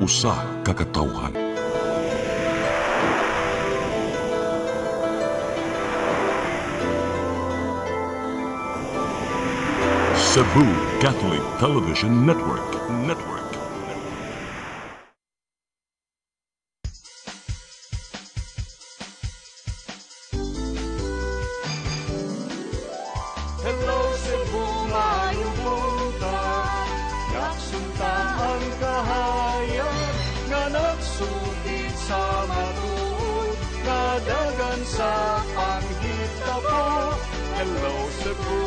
usa ka katawhan. Cebu Catholic Television Network. Hello Cebu, maayong buntag. Yaksuntan ang kahayag nga nagsulid sa matuod, nadagan sa panghitabo. Hello Cebu,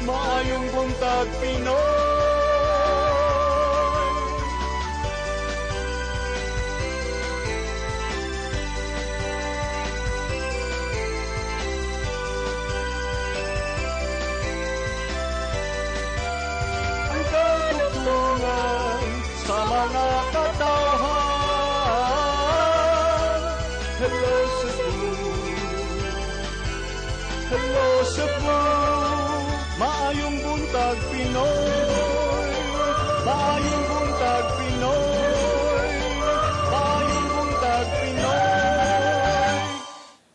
maayong buntag Pinoy. Ang katutulungan sa mga katawhan. Hello Cebu, hello Cebu, maayong buntag Pinoy, maayong buntag Pinoy, maayong buntag Pinoy.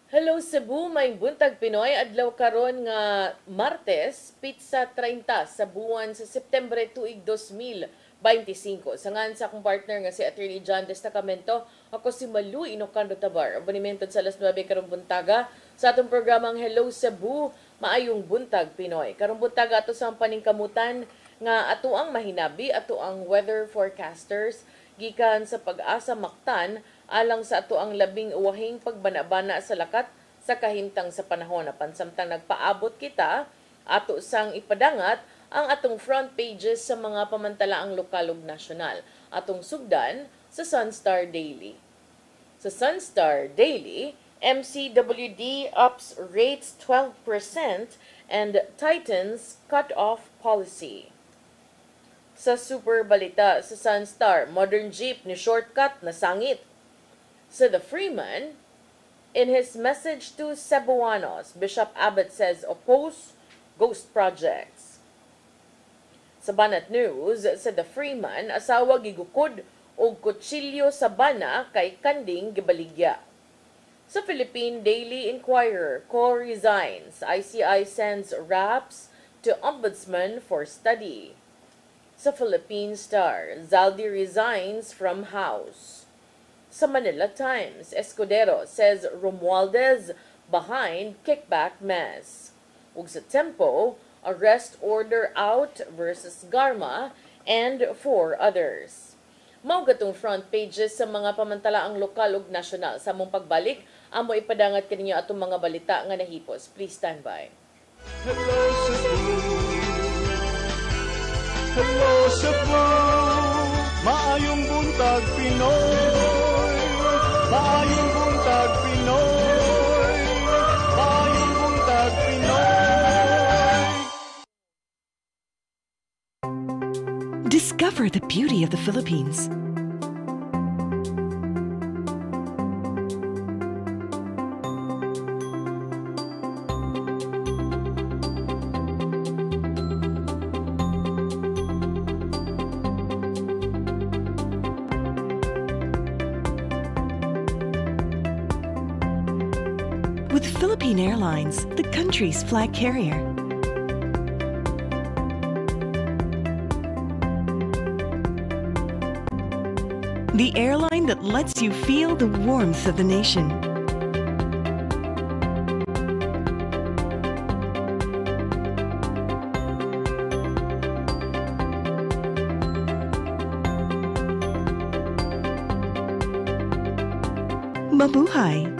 Hello Cebu, may buntag Pinoy, adlaw karon nga Martes, Pizza 30 sa buwan sa Setyembre tuig 2025. Sangan sa akong partner nga si Attorney John Destacamento, ako si Malu Inocando Tabar. Abonimentod sa alas 9 karong buntaga sa atong programang Hello Cebu, maayong buntag Pinoy. Karong buntaga ato sa paningkamutan nga ato ang mahinabi, ato ang weather forecasters gikan sa Pag-asa Mactan alang sa ato ang labing uwahing pagbanabana sa lakat sa kahimtang sa panahon. Apan samtang nagpaabot kita, ato sang ipadangat ang atong front pages sa mga pamantalaang lokal ug nasyonal. Atong sugdan sa Sunstar Daily. Sa Sunstar Daily, MCWD ups rates 12% and tightens cut-off policy. Sa Super Balita sa Sunstar, modern jeep ni shortcut na sangit. Sa The Freeman, in his message to Cebuanos, Bishop Abbott says oppose ghost projects. Sa Banat News, sa The Freeman, asawa gigukod og kutsilyo sa bana kay kanding gibaligya. Sa Philippine Daily Inquirer, Co resigns, ICI sends raps to Ombudsman for study. Sa Philippine Star, Zaldi resigns from House. Sa Manila Times, Escudero says Romualdez behind kickback mess. Ug sa Tempo, arrest order out versus Garma and 4 others. Mao gatong front pages sa mga pamantalaang lokal ug nasyonal. Sa mong pagbalik, amo ipadangat kaninyo atong mga balita nga nahipos. Please stand by. Hello Cebu, hello Cebu, maayong buntag Pinoy, maayong buntag Pinoy, maayong buntag Pinoy. Discover the beauty of the Philippines. With Philippine Airlines, the country's flag carrier. The airline that lets you feel the warmth of the nation. Mabuhay!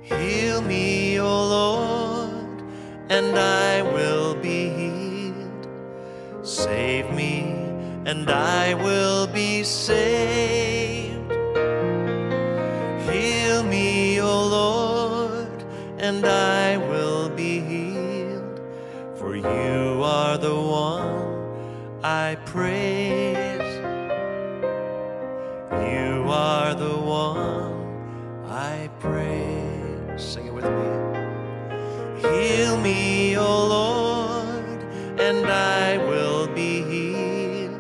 Heal me, O Lord, and I will be healed. Save me, and I will be saved. Heal me, O Lord, and I will be healed. For you are the one I praise. Sing it with me. Heal me, O Lord, and I will be healed.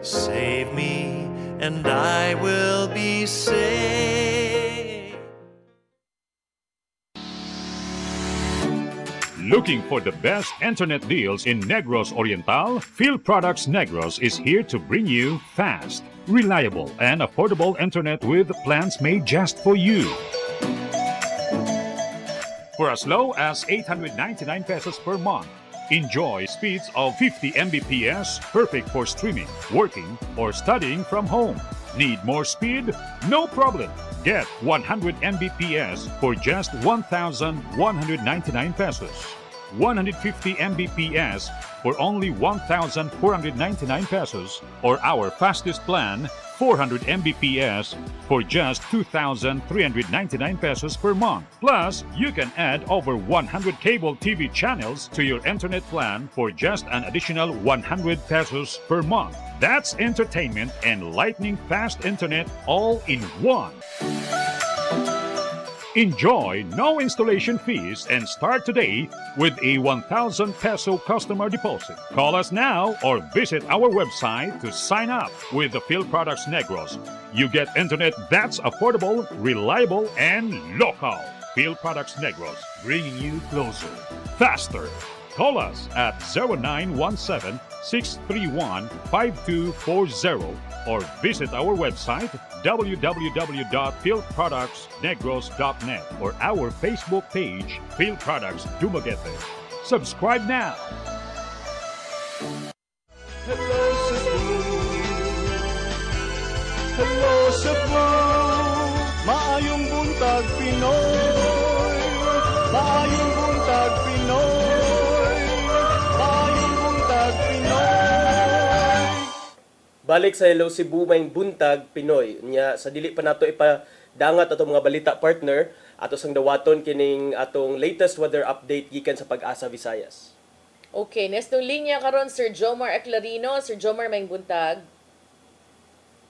Save me, and I will be saved. Looking for the best internet deals in Negros Oriental? Field Products Negros is here to bring you fast, reliable, and affordable internet with plans made just for you. For as low as 899 pesos per month, enjoy speeds of 50 Mbps, perfect for streaming, working, or studying from home. Need more speed? No problem. Get 100 Mbps for just 1,199 pesos. 150 Mbps for only 1,499 pesos, or our fastest plan, 400 Mbps for just 2,399 pesos per month. Plus, you can add over 100 cable TV channels to your internet plan for just an additional 100 pesos per month. That's entertainment and lightning fast internet all in one. Enjoy no installation fees and start today with a 1,000 peso customer deposit. Call us now or visit our website to sign up with the Field Products Negros. You get internet that's affordable, reliable, and local. Field Products Negros, bringing you closer, faster. Call us at 0917-631-5240 or visit our website www.fieldproductsnegros.net or our Facebook page, Field Products Dumaguete. Subscribe now. Hello Cebu, hello Cebu, maayong buntag Pinoy, maayong buntag Pinoy, maayong buntag Pinoy. Balik sa Hello Cebu, may buntag Pinoy. Nya sa dili pa nato ipadangat atong mga balita partner ato sang dawaton kining atong latest weather update gikan sa Pag-asa Visayas. Okay, nestong linya karon Sir Jomar Eclarino. Sir Jomar, may buntag.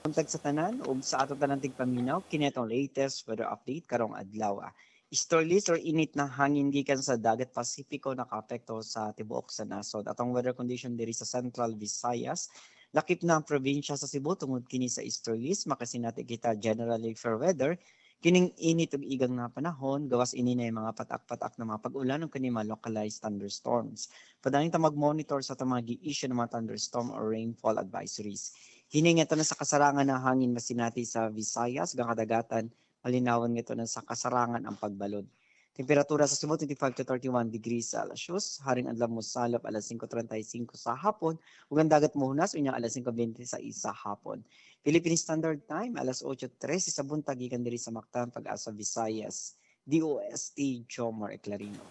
Buntag sa tanan ug sa ato tanang tigpaminaw kini atong latest weather update karong adlaw. Storylist or init na hangin gikan sa dagat Pasipiko nakaapekto sa tibuok sa nasod. Atong weather condition diri sa Central Visayas, lakip na ang probinsya sa Cebu tungod kini sa storylist, makasinati kita generally fair weather. Kining init ug igang na panahon, gawas ini na yung mga patak-patak na mga pag-ulan ug kini mga localized thunderstorms. Padayon ta mag-monitor sa mga gi-issue ng mga thunderstorm or rainfall advisories. Hininga ito na sa kasarangan ng hangin masinati sa Visayas, gangkadagatan, malinawan nito na sa kasarangan ang pagbalod. Temperatura sa Cebu 25 to 31 degrees Celsius, haring adlaw mo salop alas 5:35 sa hapon, ug ang dagat mohunas unya alas 5:26 sa hapon. Philippine Standard Time alas 8:13 sa buntag gikan diri sa Mactan, Pag-asa Visayas. DOST Jomar Eclarino.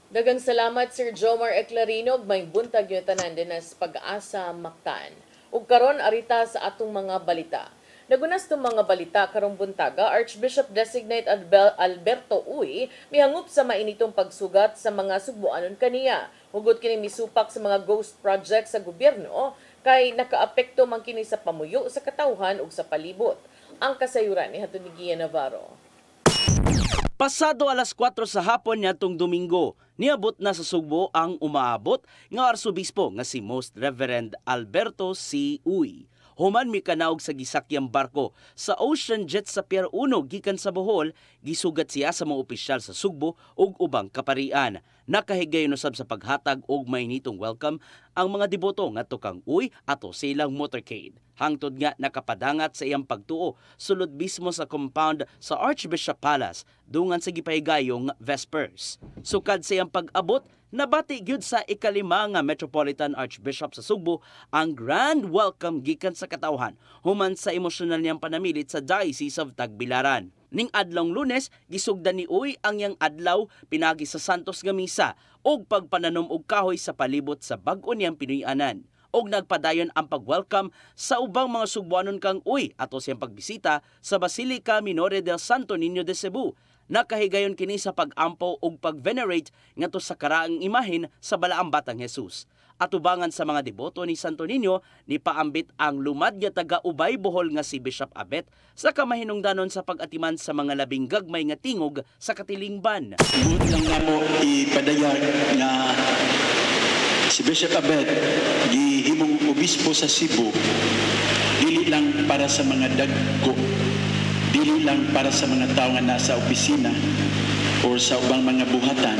Dagang salamat Sir Jomar Eclarino. May buntag yung tanan din as Pag-asa Mactan. Ug karon arita sa atong mga balita. Nagunas tong mga balita karong buntaga, Archbishop Designate Alberto Uy mihangup sa mainitong pagsugat sa mga Sugboanon kaniya. Hugot kini misupak sa mga ghost project sa gobyerno kay nakaapekto man kini sa pamuyo sa katawhan ug sa palibot. Ang kasayuran ni Hatun Gian Navarro. Pasado alas 4 sa hapon niadtong Domingo, niabot na sa Sugbo ang umaabot nga arsobispo nga si Most Reverend Alberto C. Uy. Human mi kanaog sa gisakyang barko sa Ocean Jet sa Pier 1 gikan sa Bohol, gisugat siya sa mga opisyal sa Sugbo ug ubang kaparian. Nakahigayon usab sa paghatag og mainitong welcome ang mga deboto ngadto kang Uy ato silang motorcade. Hangtod nga nakapadangat sa iyang pagtuo sulod mismo sa compound sa Archbishop Palace dungan sa gipahigayong Vespers. Sukad sa iyang pag-abot, nabati gyud sa ikalima nga Metropolitan Archbishop sa Sugbo ang grand welcome gikan sa katawhan human sa emosyonal niyang panamilit sa Diocese of Tagbilaran. Ning adlong Lunes, gisugdan ni Uy ang yang adlaw pinagi sa Santos nga misa og pagpananom og kahoy sa palibot sa bag-o niyang Pinoy-anan. Og nagpadayon ang pag-welcome sa ubang mga Sugboanon kang Uy ato siyang pagbisita sa Basilica Minore del Santo Niño de Cebu. Nakahigayon kini sa pag-ampo ug pag-venerate ngadto sa karaang imahen sa balaang Batang Jesus. Atubangan sa mga deboto ni Santo Niño, ni paambit ang lumad nga taga Ubay Bohol nga si Bishop Abet sa kamahinungdanon sa pag-atiman sa mga labing gagmay nga tingog sa katilingban. Buot lang namo ipadayag na si Bishop Abet gihimong obispo sa Cebu, dili lang para sa mga dagko, dili lang para sa mga tao nga nasa opisina o sa ubang mga buhatan,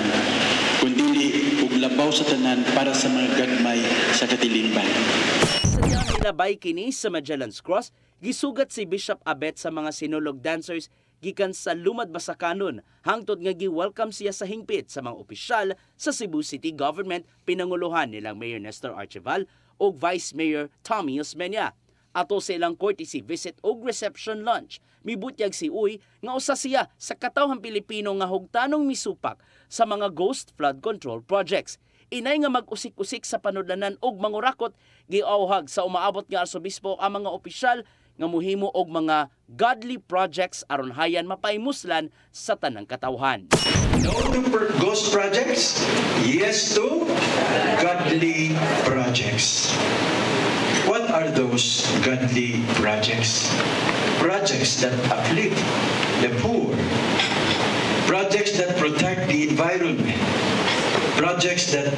kundi ug labaw sa tanan para sa mga gagmay sa katilingban. Sa diyang nilabay kini sa Magellan's Cross, gisugat si Bishop Abet sa mga sinulog dancers gikan sa lumad basakanon hangtod nga gi-welcome siya sa hingpit sa mga opisyal sa Cebu City Government pinanguluhan nilang Mayor Nestor Archival ug Vice Mayor Tommy Osmeña. Ato sa ilang courtesy visit ug reception lunch, mibutyag si Uy nga usa siya sa katawhang Pilipino nga hugtanong misupak sa mga ghost flood control projects. Inay nga mag-usik-usik sa panudlanan og mangurakot, giawhag sa umaabot nga arsobispo ang mga opisyal nga muhimo og mga godly projects aron hayan mapaimuslan sa tanang katawhan. No to ghost projects, yes to godly projects. What are those godly projects? Projects that uplift the poor, projects that protect the environment, projects that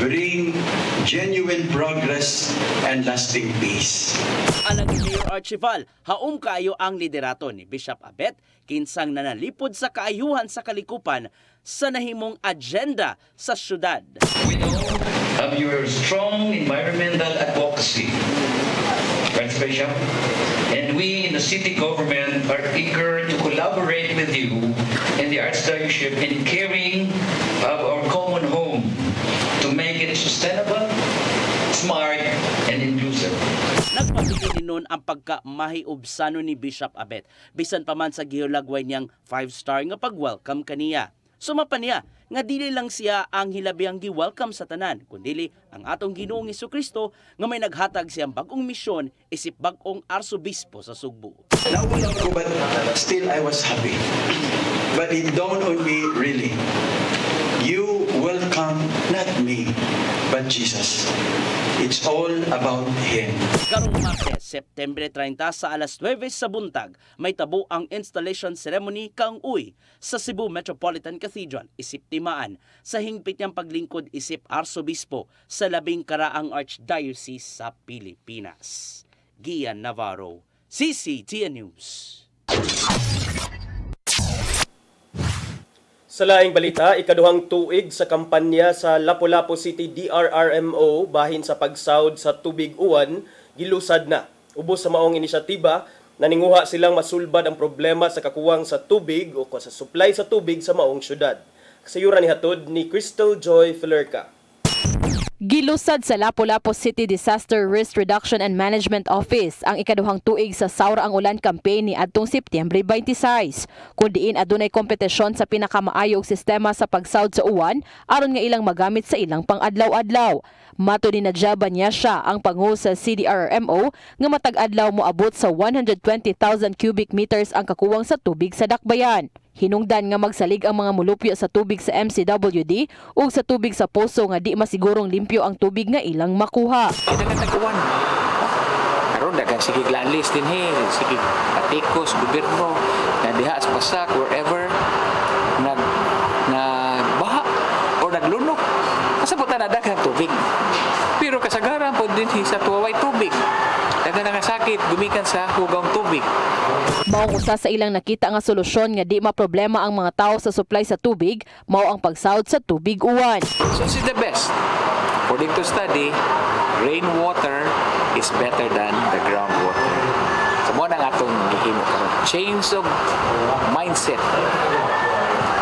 bring genuine progress and lasting peace. Alang ni Mayor Archival, haom kaayo ang liderato ni Bishop Abet kinsang nanalipod sa kaayuhan sa kalikupan sa nahimong agenda sa syudad. We know of your strong environmental advocacy, Prince Bishop, and we in the city government are eager to collaborate with you in the Archdiocese in caring of our common home to make it sustainable, smart, and inclusive. Nagpabilin nun ang pagka-mahiubsano ni Bishop Abet, bisan pa man sa gihulagway niyang 5-star nga pag-welcome kaniya. Sumapa niya nga dili lang siya ang hilabihang gi-welcome sa tanan, kundili ang atong Ginoong Hesukristo nga may naghatag siyang bag-ong misyon isip bag-ong arsobispo sa Sugbo. Naulang ko, but still I was happy. But it dawned on me really, you welcome not me, but Jesus. It's all about Him. Karong Martes, September 30 sa alas 9 sa buntag, may tabo ang installation ceremony kang Uy sa Cebu Metropolitan Cathedral, isip timaan sa hingpit niyang paglingkod isip arsobispo sa labing karaang archdiocese sa Pilipinas. Gian Navarro, CCTN News. Sa laing balita, ikaduhang tuig sa kampanya sa Lapu-Lapu City DRRMO bahin sa pagsawd sa tubig uwan, gilusad na. Ubos sa maong inisyatiba, naninguha silang masulbad ang problema sa kakuwang sa tubig o sa supply sa tubig sa maong syudad. Kasayuran ni hatod ni Crystal Joy Filerca. Gilusad sa Lapu-Lapu City Disaster Risk Reduction and Management Office ang ikaduhang tuig sa Saura ang Ulan campaign ni adtong Setyembre 26. Kun diin adunay kompetisyon sa pinakamaayog sistema sa pagsawd sa uwan aron nga ilang magamit sa ilang pang-adlaw-adlaw. Mato ni Nadjaban niya siya ang pangu sa CDRRMO nga matag-adlaw moabot sa 120,000 cubic meters ang kakuwang sa tubig sa dakbayan. Hinungdan nga magsalig ang mga mulupyo sa tubig sa MCWD ug sa tubig sa poso nga di masigurong limpyo ang tubig nga ilang makuha. Nagataguan. Karon dagan sige landlist din sige atikos gobyerno na diha sa pasak wherever na baha o naglunok. Asa po na daghang tubig. Pero kasagaran po din sa tuway tubig. Daghang sakit gumikan sa hugaw tubig. Maong usa sa ilang nakita nga solusyon nga di maproblema ang mga tao sa supply sa tubig, mao ang pagsawd sa tubig uwan. So this is the best. According to study, rainwater is better than the groundwater. So mo nang atong gihimo karon. Change of mindset.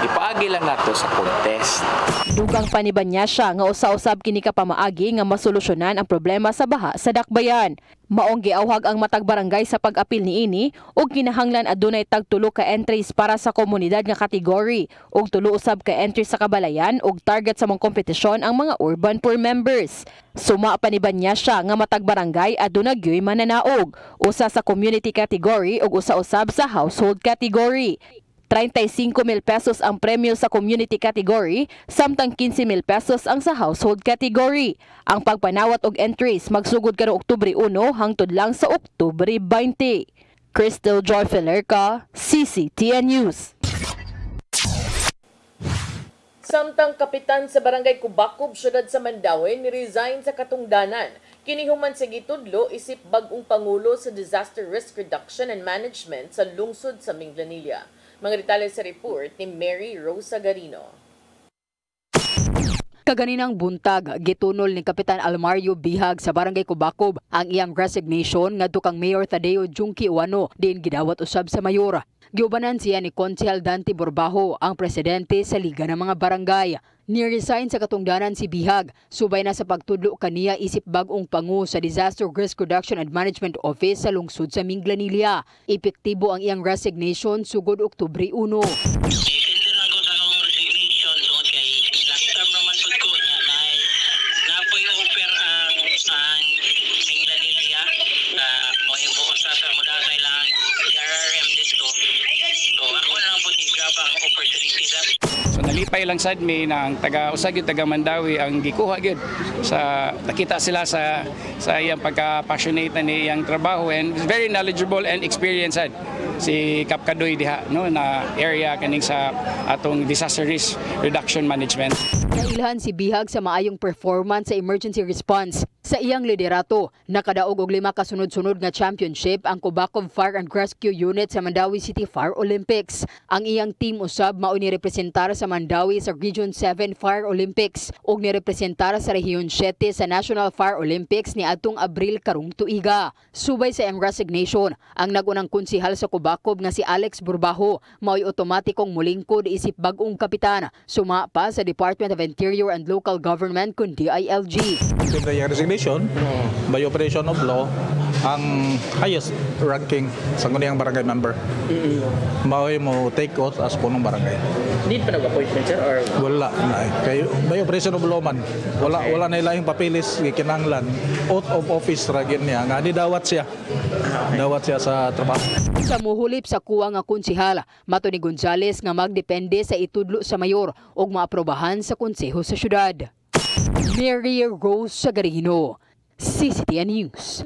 Ipaagi lang nato sa contest. Dugang paniban niya siya nga usa-usab kini ka pamaagi nga masolusyonan ang problema sa baha sa dakbayan. Maong giawhag ang matag barangay sa pag-apil niini ug kinahanglan adunay tag tulo ka entries para sa komunidad nga kategory ug tulo usab ka entries sa kabalayan ug target sa mga kompetisyon ang mga urban poor members. Suma paniban niya siya nga matag barangay aduna gyoy mananaog, usa sa community category ug usa usab sa household category. 35,000 pesos ang premyo sa community category, samtang 15,000 pesos ang sa household category. Ang pagpanawat og entries magsugod karong Oktubre 1 hangtod lang sa Oktubre 20. Crystal Joy Felerca, CCTN News. Samtang kapitan sa barangay Kubakob, syudad sa Mandaue, ni-resign sa katungdanan. Kinihuman sa gitudlo isip bagong pangulo sa Disaster Risk Reduction and Management sa lungsod sa Minglanilla. Mga detalye sa report ni Mary Rosa Garino. Kaganinang buntag, gitunol ni Kapitan Almario Bihag sa barangay Kubakob ang iyang resignation ngadto kang Mayor Tadeo Junki Uwano din gidawat usab sa mayor. Giubanan siya ni Konsehal Dante Borbajo, ang presidente sa Liga ng mga Barangay. Ni-resign sa katungdanan si Bihag, subay na sa pagtudlo kaniya isip bagong pangu sa Disaster Risk Reduction and Management Office sa lungsod sa Minglanilla. Epektibo ang iyang resignation sugod Oktubre 1. Nalipay lang sad mi na ang taga-usag yung taga Mandaue ang gikuha gyud sa nakita sila sa iyang pagka-passionate ni iyang trabaho, and very knowledgeable and experienced si Kap Kadoy diha no na area kaning sa atong disaster risk reduction management. Nailhan si Bihag sa maayong performance sa emergency response. Sa iyang liderato, nakadaog og 5 kasunod-sunod nga championship ang Kubakob Fire and Rescue Unit sa Mandaue City Fire Olympics. Ang iyang team usab mao ni representar sa Mandaue sa Region 7 Fire Olympics ug ni representar sa Rehiyon 7 sa National Fire Olympics ni adtong Abril karong tuiga. Subay sa iyang resignation, ang nagunang konsehal sa Kubakob nga si Alex Borbajo mao'y otomatikong mulingkod isip bagong kapitan, suma pa sa Department of Interior and Local Government kun DILG. Resignation by operation of law ang highest ranking sa kaniyang barangay member. Mao'y mo take oath as punong barangay. Need pa nag-appointment sir or wala na kay by operation of law man. Wala na ilahing papilis gikinahanglan. Oath of office ra gyud niya nga ni dawat siya. Dawat siya sa trabaho. Sa muhulip sa kuwa nga konsehala, mato ni Gonzales nga magdepende sa itudlo sa mayor ug maaprobahan sa konseho sa syudad. Mary Rose Sagarino, CCTN News.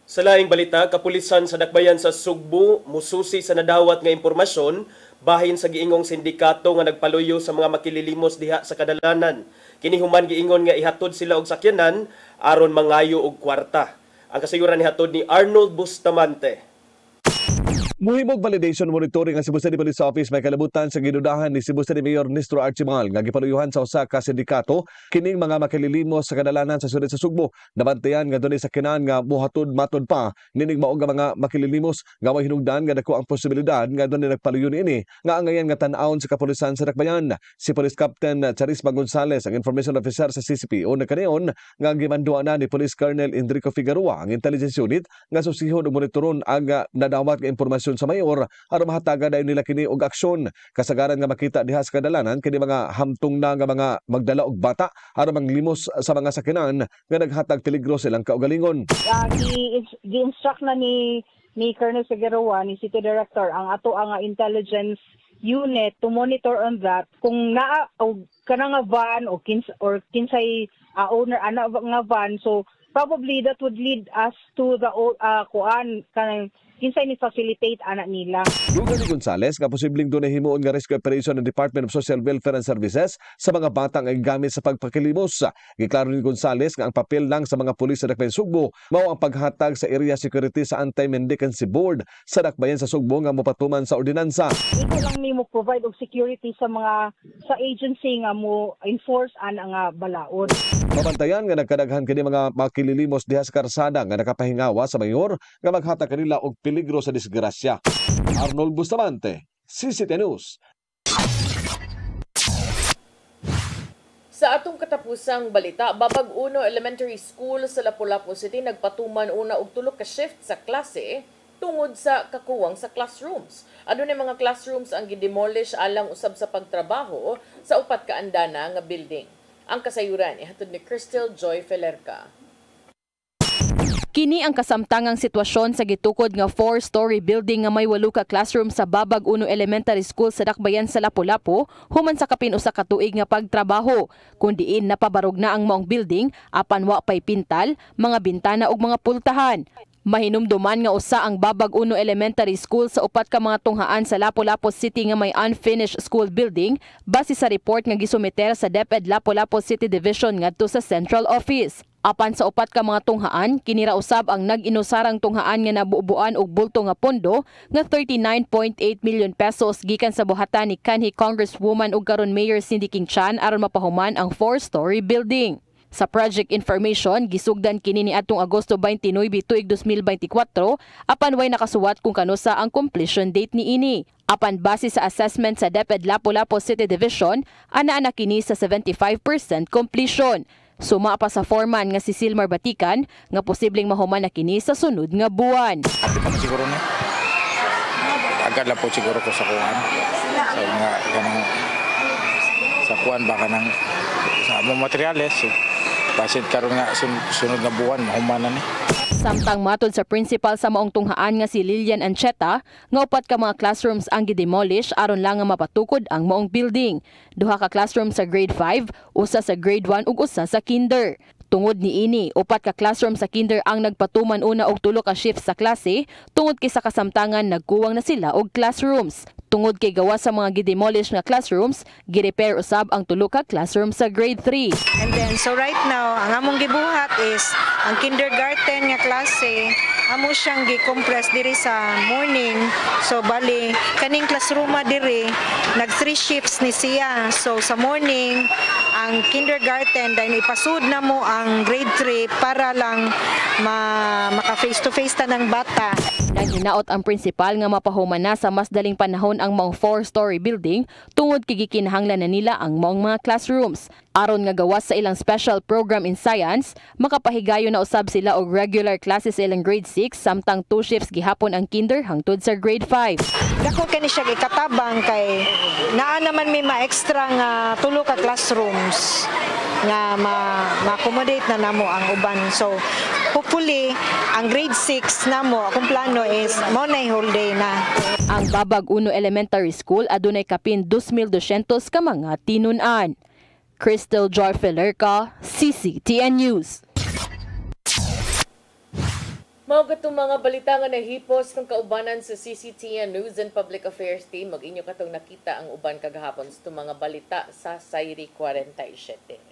Sa laing balita, kapulisan sa Dakbayan sa Sugbo mususi sa nadawat nga impormasyon bahin sa giingong sindikato nga nagpaluyo sa mga makililimos diha sa kadalanan. Kini human giingon nga ihatod sila og sakyanan aron mangayo og kwarta. Ang kasayuran nihatod ni Arnold Bustamante. Muhimog validation monitoring ang Cebu City Police Office may kalabutan sa gidudahan ni Cebu City Mayor Nestro Archimal nga gipaluyuhan sa usa ka sindikato kining mga makililimos sa kadalanan sa siyudad sa Sugbo. Nabantayan nga dunay sakyanan nga buhatod matod pa nining mao nga mga makililimos nga way hinungdan nga dako ang posibilidad nga dunay nagpaluyo niini nga angayan nga tan-awon sa kapulisan sa Dakbayan. Si Police Captain Charisma Gonzales, ang information officer sa CCPO na kaniyon nga gimanduan na ni Police Colonel Enrico Figueroa ang intelligence unit nga susihon og monitoron ang nadawat nga impormasyon sa mayor aron mahatagan dayon nila kini og aksyon. Kasagaran nga makita diha sa kadalanan kini mga hamtong na nga mga magdala og bata aron manglimos sa mga sakyanan nga naghatag peligro silang kaugalingon. Gi-instruct na ni Colonel Figueroa, ni City Director, ang ato ang intelligence unit to monitor on that kung naa og kana nga van o kinsay owner ana nga van, so probably that would lead us to the kanang kinsay ni facilitate anak nila. Dugan ni Gonzales nga posibleng dunay himuon nga rescue operation ng Department of Social Welfare and Services sa mga bata nga gamit sa pagpakilimos. Giklaro ni Gonzales nga ang papel lang sa mga pulis sa Dakbayan Sugbo mao ang paghatag sa area security sa Anti-Mendicancy Board sa Dakbayan sa Sugbo nga mopatuman sa ordinansa. Ito lang ni mo provide og security sa agency nga mo enforce ana nga balaod. Mabantayan nga nagkadaghan kini mga makililimos diha sa karsada nga nakapahingawa sa mayor nga maghatag kanila og peligro sa disgrasya. Arnold Bustamante, CCTN News. Sa atong katapusang balita, Babag Uno Elementary School sa Lapu-Lapu City nagpatuman una og 3 ka shift sa klase tungod sa kakuwang sa classrooms. Adunay mga classrooms ang gidemolish alang usab sa pagtrabaho sa upat ka andana nga building. Ang kasayuran ihatod ni Crystal Joy Felerca. Kini ang kasamtangang sitwasyon sa gitukod nga 4-story building nga may 8 ka classroom sa Babag Uno Elementary School sa Dakbayan sa Lapu-Lapu human sa kapin usa ka tuig nga pagtrabaho. Kun diin napabarog na ang maong building apan wa pay pintal, mga bintana ug mga pultahan. Mahinumduman nga usa ang Babag Uno Elementary School sa upat ka mga tunghaan sa Lapu-Lapu City nga may unfinished school building base sa report nga gisumiter sa DepEd Lapu-Lapu City Division ngadto sa Central Office. Apan sa upat ka mga tunghaan, kinira usab ang nag-inusarang tunghaan nga nabubuan og bulto nga pondo nga 39.8 million pesos gikan sa buhatan ni kanhi Congresswoman ug karon Mayor Cindy King Chan aron mapahuman ang 4-story building. Sa project information, gisugdan kini ni atong Agosto 29 tuig 2024 apan way nakasuwat kung kanusa ang completion date ni ini. Apan base sa assessment sa DepEd Lapu-Lapu City Division, ana kini sa 75% completion. Suma pa sa foreman nga si Silmar Batikan nga posibleng mahuman na kini sa sunod nga buwan. Ati pa siguro na. Agad lang po siguro ko sa kuwan. Sa mga ganang sa kuwan baka nang sa mga materyales. Basit karon nga sunod nga buwan mahuman na ni. Samtang matod sa principal sa maong tunghaan nga si Lilian Ancheta, nga upat ka mga classrooms ang gidemolish aron lang nga mapatukod ang maong building. 2 ka classroom sa grade 5, usa sa grade 1 ug usa sa kinder. Tungod ni ini, upat ka classroom sa kinder ang nagpatuman una og 3 ka shift sa klase, tungod kay sa kasamtangan nagkuwang na sila og classrooms. Tungod kay gawas sa mga gidemolish nga classrooms, girepair usab ang 3 ka classroom sa grade 3. And then so right now, ang among gibuhat is ang kindergarten nga klase, amo siyang gi-compress diri sa morning. So bali kaning classroom diri nag 3 shifts ni siya. So sa morning ang kindergarten then ipasud na mo ang grade 3 para lang maka face to face ta ng bata. Naghinaot ang principal nga mapahuman na sa mas daling panahon ang maong 4-story building tungod kay gikinahanglan na nila ang maong mga classrooms. Aron nga gawas sa ilang special program in science, makapahigayon na usab sila og regular classes sa ilang grade 6 samtang 2 shifts gihapon ang kinder hangtod sa grade 5. Dako kani siya gikatabang kay naa naman may ma-extra nga 3 ka classrooms nga ma-accommodate na namo ang uban. So hopefully ang grade 6 namo akong plano is mo na whole day na. Ang Babag Uno Elementary School adunay kapin 2,200 ka mga tinun-an. Crystal Joy Felerca, CCTN News. Mao gatong mga balita nga nahipos ng kaubanan sa CCTN News and Public Affairs Team. Mag-inyo katong nakita ang uban kagahapon sa mga balita sa Sairi 47.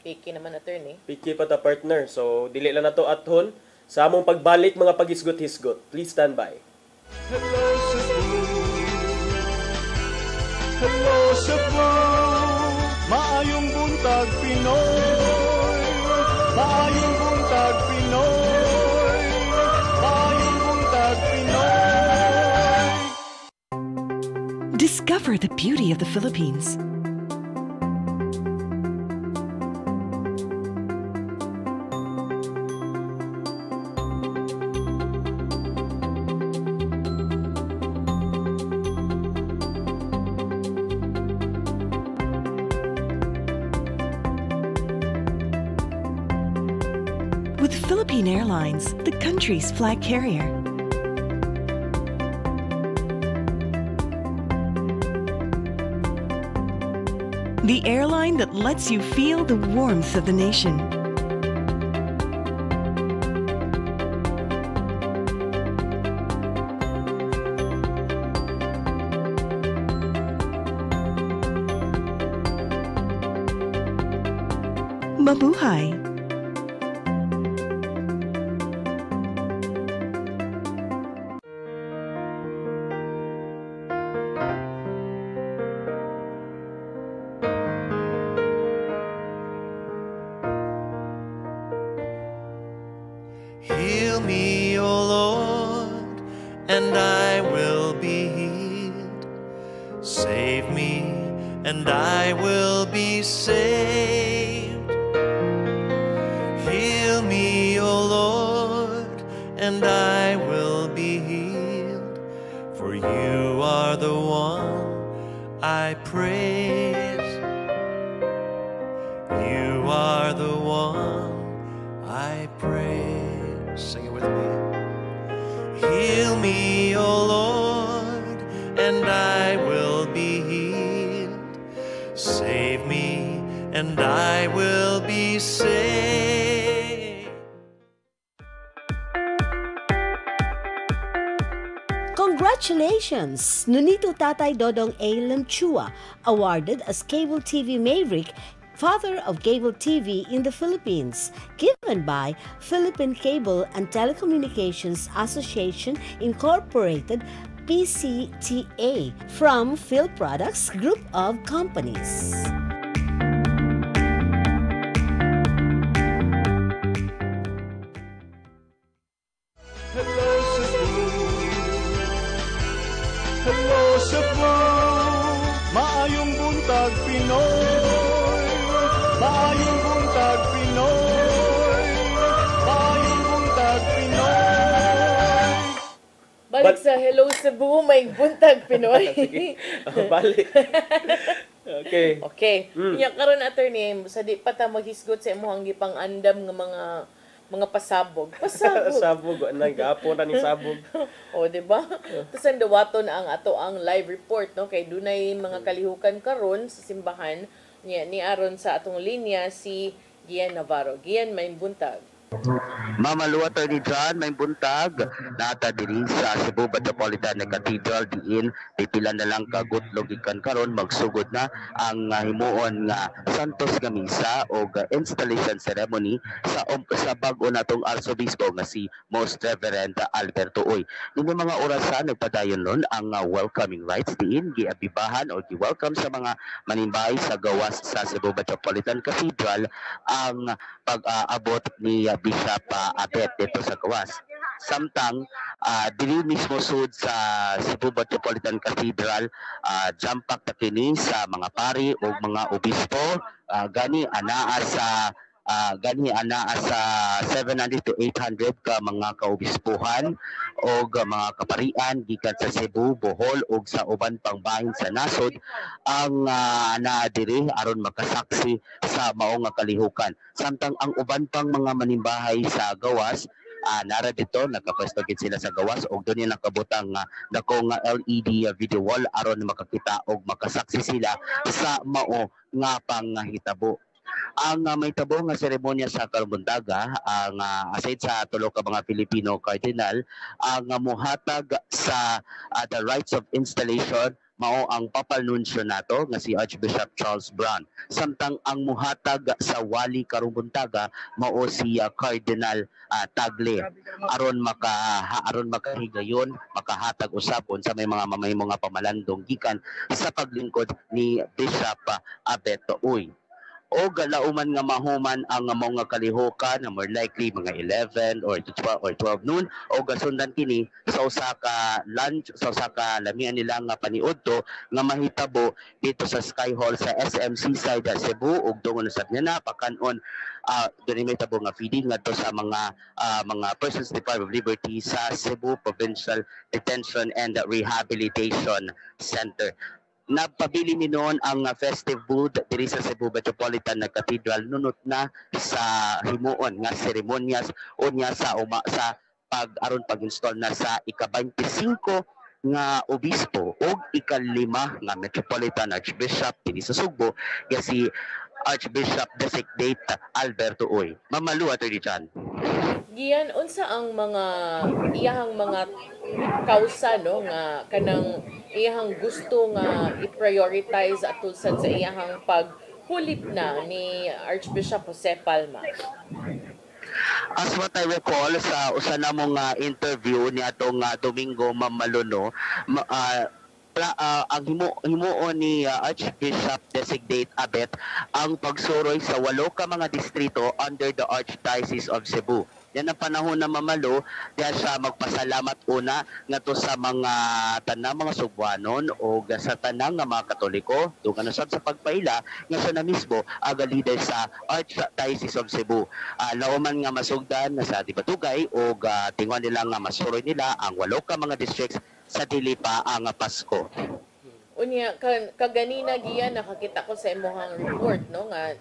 Piki naman attorney. Piki pa ta partner. So dili lang nato athon sa among pagbalik mga pagisgot-hisgot. Please stand by. Hello Cebu. Hello Cebu. Maayong buntag Pinoy. Maayong buntag Pinoy. Maayong buntag Pinoy. Discover the beauty of the Philippines. With Philippine Airlines, the country's flag carrier. The airline that lets you feel the warmth of the nation. Mabuhay! Heal me, O Lord, and I will be healed. Save me, and I will be saved. Heal me, O Lord, and I will be healed. For you are the one I praise. You are the one I praise. Sing it with me. Heal me, O Lord, and I will be healed. Save me, and I will be saved. Congratulations! Nunito Tatay Dodong A. Lamchua, awarded as Cable TV Maverick, Father of Cable TV in the Philippines, given by Philippine Cable and Telecommunications Association Incorporated, PCTA, from Phil Products Group of Companies. Hello Cebu, maayong buntag Pinoy, maayong buntag Pinoy, maayong buntag Pinoy. Balik sa Hello Cebu, may buntag Pinoy. Sige, balik. Okay. Okay. Iya karon attorney, sa di pa ta maghisgot sa imong gipang andam nga mga pasabog. Sabog, anang gapo na ni sabog. O, di ba? Tapos ang dawaton ang ato ang live report, no? Kay dunay mga kalihukan karon sa simbahan ni aron sa atong linya si Gian Navarro. Gian, may buntag. Mamaluwa Attorney John, may buntag nata diri sa Cebu Metropolitan Cathedral diin pipila na lang kagutlog ikan karon magsugod na ang himuon nga Santos nga misa o installation ceremony sa bag-o natong Arsobispo nga si Most Reverend Alberto Uy. Nimo mga orasan nagpadayon nun ang welcoming rites diin giabibahan o gi-welcome sa mga manimbay sa gawas sa Cebu Metropolitan Cathedral ang pag-aabot ni Bishop Abet dito sa gawas. Samtang dili mismo sud sa Cebu Metropolitan Cathedral, jumpak ta kini sa mga pari o mga obispo, gani anaa sa 700 to 800 ka mga kaobispuhan o mga kaparian gikan sa Cebu, Bohol o sa uban pang bahin sa nasod ang naa diri aron makasaksi sa mao nga kalihukan. Samtang ang uban pang mga manimbahay sa gawas nara dito nakapwesto gid sila sa gawas og doon nakabutang dako nga LED video wall aron makakita og makasaksi sila sa mao nga panghitabo. Ang may tabo nga seremonya sa Kalbundaga ang aside sa tulo ka mga Filipino cardinal ang muhatag sa the rites of installation mao ang papal nuncio nato nga si Archbishop Charles Brown. Samtang ang muhatag sa wali karong buntaga mao si Cardinal Tagle aron makahigayon makahatag usapon sa may mga mga pamalandong gikan sa paglingkod ni Bishop Abeto Uy. O galauman nga mahuman ang mga kalihukan na more likely mga 11 or 12 noon o gasundan kini sa usa ka lunch sa usa ka lamian nila nga paniudto nga mahitabo dito sa Sky Hall sa SMC side Cebu ug dungon sa niya pakanon dili may tabo nga feeding ngadto sa mga Persons Deprived of Liberty sa Cebu Provincial Detention and Rehabilitation Center. Napabili ni noon ang festive booth diri sa Cebu Metropolitan Cathedral nunot na sa himuon nga seremonyas unya sa pag-aron pag-install na sa ika-25 nga obispo o ika-5 nga Metropolitan Archbishop diri sa Sugbo nga si Archbishop Designate Alberto Uy. Mamalu Attorney John. Gian, unsa ang iyahang mga kausa no nga kanang iyahang gusto nga i-prioritize atulsan sa iyahang paghulip na ni Archbishop Jose Palma? As what I recall sa usa na mong interview ni atong Domingo Mamaluno, ang himuon ni Archbishop Designate Abet ang pagsuroy sa 8 ka mga distrito under the Archdiocese of Cebu. Yan ang panahon na mamalo, diya siya magpasalamat una nga to sa mga tanang mga Cebuanon o sa tanang mga Katoliko, doon sa pagpaila nga siya na mismo aga leader sa Archdiocese of Cebu. Lauman nga masugdan na sa Dibatugay o tingon nila nga masuroy nila ang 8 ka mga districts sa dili pa ang Pasko. Unya kaganina Gian nakakita ko sa imong report no nga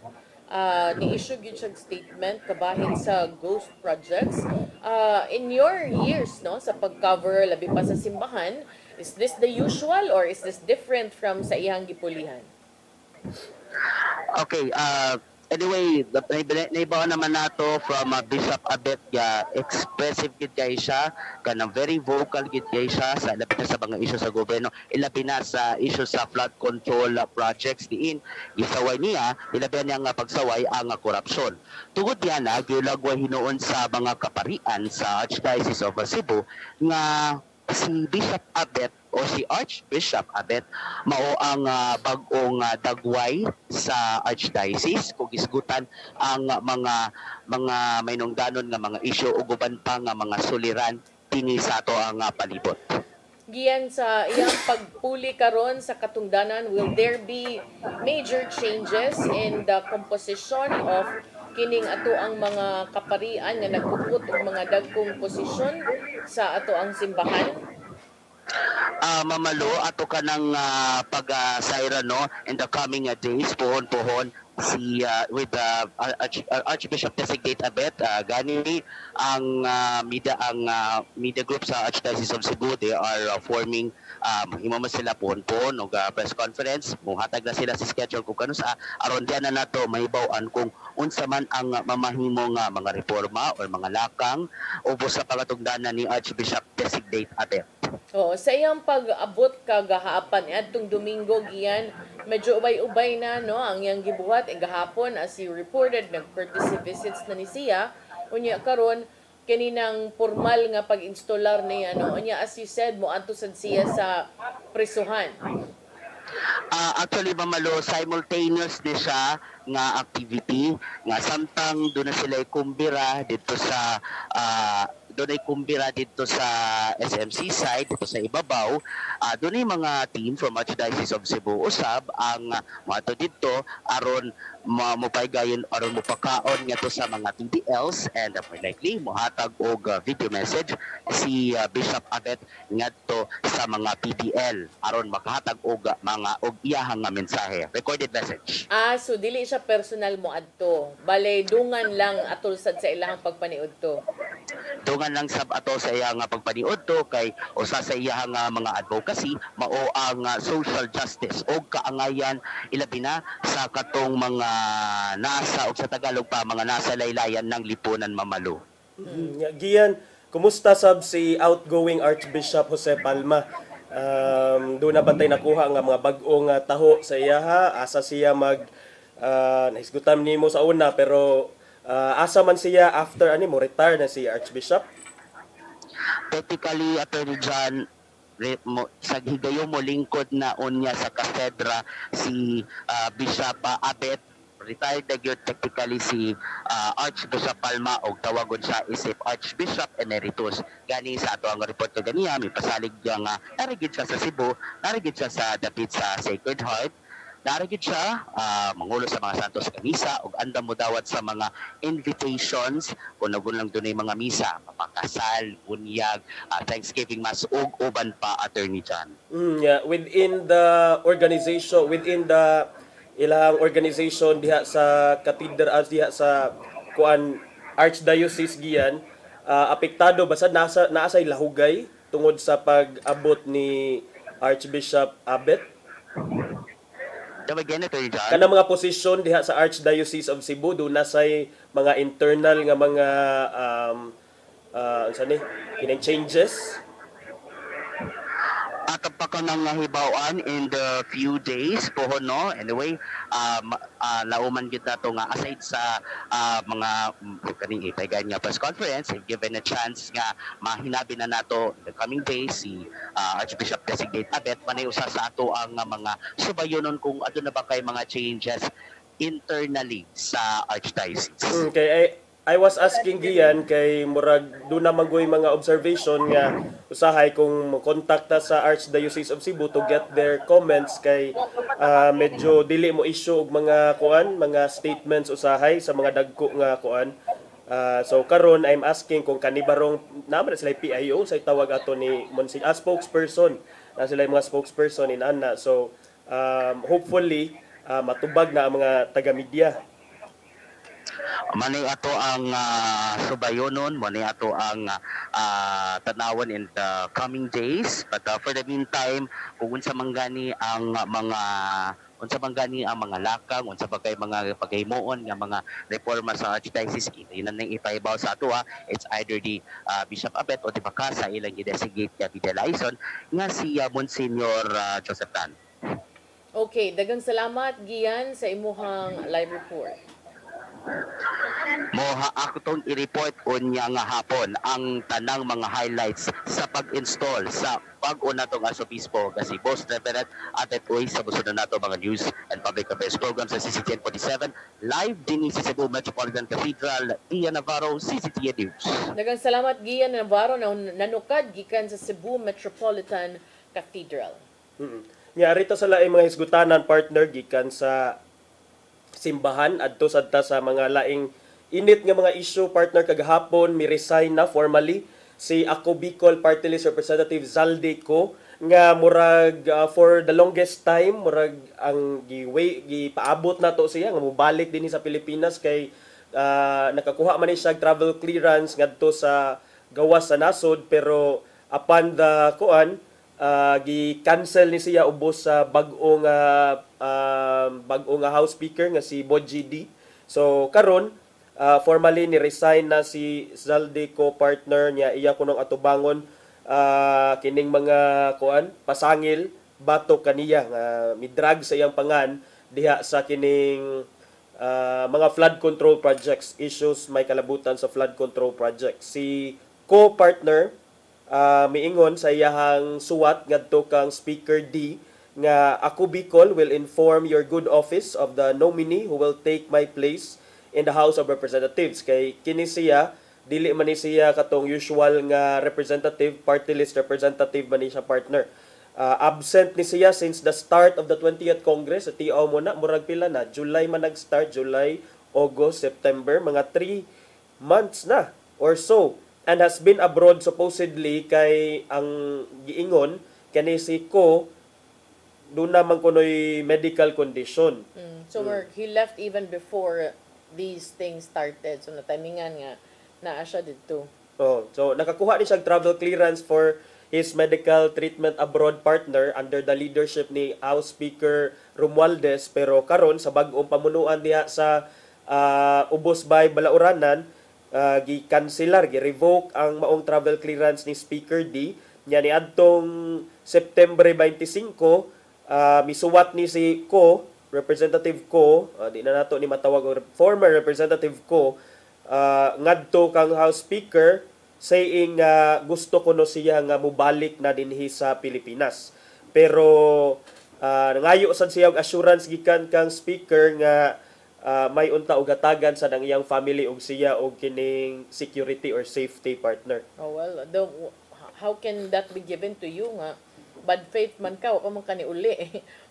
ni-issue gyud siya statement kabahin sa ghost projects. In your years no sa pag-cover labi pa sa simbahan, is this the usual or is this different from sa iyang gipulihan? Okay, anyway, naibaw naman nato from Bishop Abet nga expressive gid kay siya, kanang very vocal gid kay siya sa labi na sa mga issue sa gobyerno, ilabi na sa issue sa flood control projects diin gisaway niya, ilabi niya nga pagsaway ang korupsyon. Tungod diyan gilagway hinuon sa mga kaparian sa Archdiocese of Cebu nga si Bishop Abet o si Archbishop Abet mao ang bag-ong dagway sa Archdiocese kung isgutan ang mga mainungdanon nga mga isyu ug uban pa nga mga suliran dinhi sa ato ang palibot. Giyan sa iyang pagpuli karon sa katungdanan, will there be major changes in the composition of kining ato ang mga kaparian nga nagkupot og mga dagkong posisyon sa ato ang simbahan? Mamalo ato kanang pag-sayra no in the coming days pohon si with Archbishop Designate Abet gani ang media group sa Archdiocese of Cebu. They are forming himo sila pohon og press conference, muhatag na sila sa schedule kung kano sa aron diyan na nato mahibaw-an kung unsa man ang mamahimo nga mga reforma o mga lakang ubos sa pangatungdanan ni Archbishop Designate Abet. Sa iyang pag-abot kagahapan adtong Domingo giyan, medyo ubay-ubay na no ang iyang gibuhat gahapon as you reported nag-courtesy visits na ni siya unya karon kaninang formal nga pag-installer niya no unya as you said mo adto sad siya sa prisuhan. Actually mamalo simultaneous di siya nga activity nga samtang doon na sila kumbira dito sa doon ay kumbira dito sa SMC side, dito sa ibabaw. Doon ay mga team from Archdiocese of Cebu usab ang mato dito aron mopaygayon aron mopakaon ngadto sa mga TDLs and more likely mohatag og video message si Bishop Abet ngadto sa mga PDL aron makahatag og mga og iyahang nga mensahe, recorded message. So dili siya personal mo adto, bale dungan lang atol sad sa ilahang pagpaniud to. Dungan lang sab ato sa iyang pagpaniud to kay usa sa iyang mga advocacy mao ang social justice o kaangayan ilabi na sa katong mga nasa o sa Tagalog pa mga nasa laylayan ng lipunan mamalo. Gian, kumusta sab si outgoing Archbishop Jose Palma? Doon na bantay nakuha nga mga bag-ong taho sa iya asa siya nahisgutan nimo sa una pero asa man siya after mo retire na si Archbishop? Technically, Attorney John, sa higayon mo lingkod na unya sa katedra si Bishop Abet, retired na gyud technically si Archbishop Palma og tawagon siya isip Archbishop Emeritus. Gani sa ato ang report ko ganiya may pasalig nga narigid siya sa Cebu, narigid siya sa dapit sa Sacred Heart, narigid siya mangulo sa mga santos nga misa ug andam mo dawat sa mga invitations kung nagunlang dunay mga misa, papakasal, bunyag, Thanksgiving Mass ug uban pa, Attorney John. Within the organization, within the ilang organization diha sa cathedral diha sa kuan Archdiocese Gian, apektado basad naasay lahugay tungod sa pag-abot ni Archbishop Abet? Kanang mga posisyon diha sa Archdiocese of Cebu do nasay mga internal nga mga kinang changes. Ato pa ka nang nahibawan in the few days po no. Anyway, lauman kita to nga aside sa mga kaning ipaygan nga press conference, given a chance nga mahinabi na nato the coming days si Archbishop Designate Abet manay usa sa ato ang mga subayonon kung adto na ba kay mga changes internally sa Archdiocese. Okay, I was asking Gian kay murag do na magoy mga observation nga usahay kung kontakta sa Archdiocese of Cebu to get their comments kay medyo dili mo issue og mga mga statements usahay sa mga dagko nga so karon I'm asking kung kanibarong naman sila PIO sa tawag ato ni Monsignor spokesperson na sila mga spokesperson inana, so hopefully matubag na ang mga taga-media. Manay ato ang subayonon, manay ato ang tanawon in the coming days. But for the meantime, kung unsa man gani ang mga lakang, unsa ba kay mga paghimuon nga mga reforma sa archdiocese, yun ang ipaibaw sa ato it's either the Bishop Abet o di baka sa ilang i-designate nga Vidalaison nga si Monsignor Joseph Tan. Okay, dagang salamat Gian sa imuhang live report. Moha ako tong i-report unya nga hapon ang tanang mga highlights sa pag-install sa bago natong Arsobispo kasi Boss Reverend Atet Uy sa busunod nato mga news and public affairs program sa CCTN 47 live din sa Cebu Metropolitan Cathedral. Ian Navarro, CCTN News. Dagang salamat Gian Navarro na nanukad gikan sa Cebu Metropolitan Cathedral. Nya rito sa laing mga hisgutanan partner gikan sa simbahan adto sadta sa mga laing init nga mga issue partner kagahapon mi resign na formally si Ako Bicol Party List Representative Zaldi Ko nga murag for the longest time murag ang gipaabot na to siya nga mobalik dinhi sa Pilipinas kay nakakuha man ni siya travel clearance ngadto sa gawas sa nasod pero upon the gi-cancel ni siya ubos sa bag-o nga House Speaker nga si Bodji. So karon formally ni resign na si Zaldico partner niya iya kunong atubangon kining mga pasangil batok kaniya nga midrag sa iyang pangan diha sa kining mga flood control projects issues may kalabutan sa flood control projects. Si co-partner miingon sa iyahang suwat ngadto kang Speaker D nga Ako Bicol will inform your good office of the nominee who will take my place in the House of Representatives. Kay kini siya dili man ni siya katong usual nga representative, party list representative man ni siya partner. Absent ni siya since the start of the 20th Congress. At tiaw mo na, murag pila na, July man nag-start, July, August, September, mga 3 months na or so. And has been abroad supposedly kay ang giingon kani si Ko doon naman kunoy medical condition. So he left even before these things started. So natimingan nga naa siya dito. So nakakuha ni siya travel clearance for his medical treatment abroad partner under the leadership ni House Speaker Romualdez pero karon sa bag-ong pamunuan diha sa Ubos Bay Balauranan gi-cancelar, gi-revoke ang maong travel clearance ni Speaker D. Nya ni adtong September 25, misuwat ni si Ko, Representative Ko, di na nato ni matawag former Representative Ko, ngadto kang House Speaker saying gusto kuno siya nga mubalik na dinhi sa Pilipinas. Pero ngayo sad siya og assurance gikan kang Speaker nga may unta og hatagan sa nang iyang family og siya og kining security or safety partner. How can that be given to you nga bad faith man ka wa man kani uli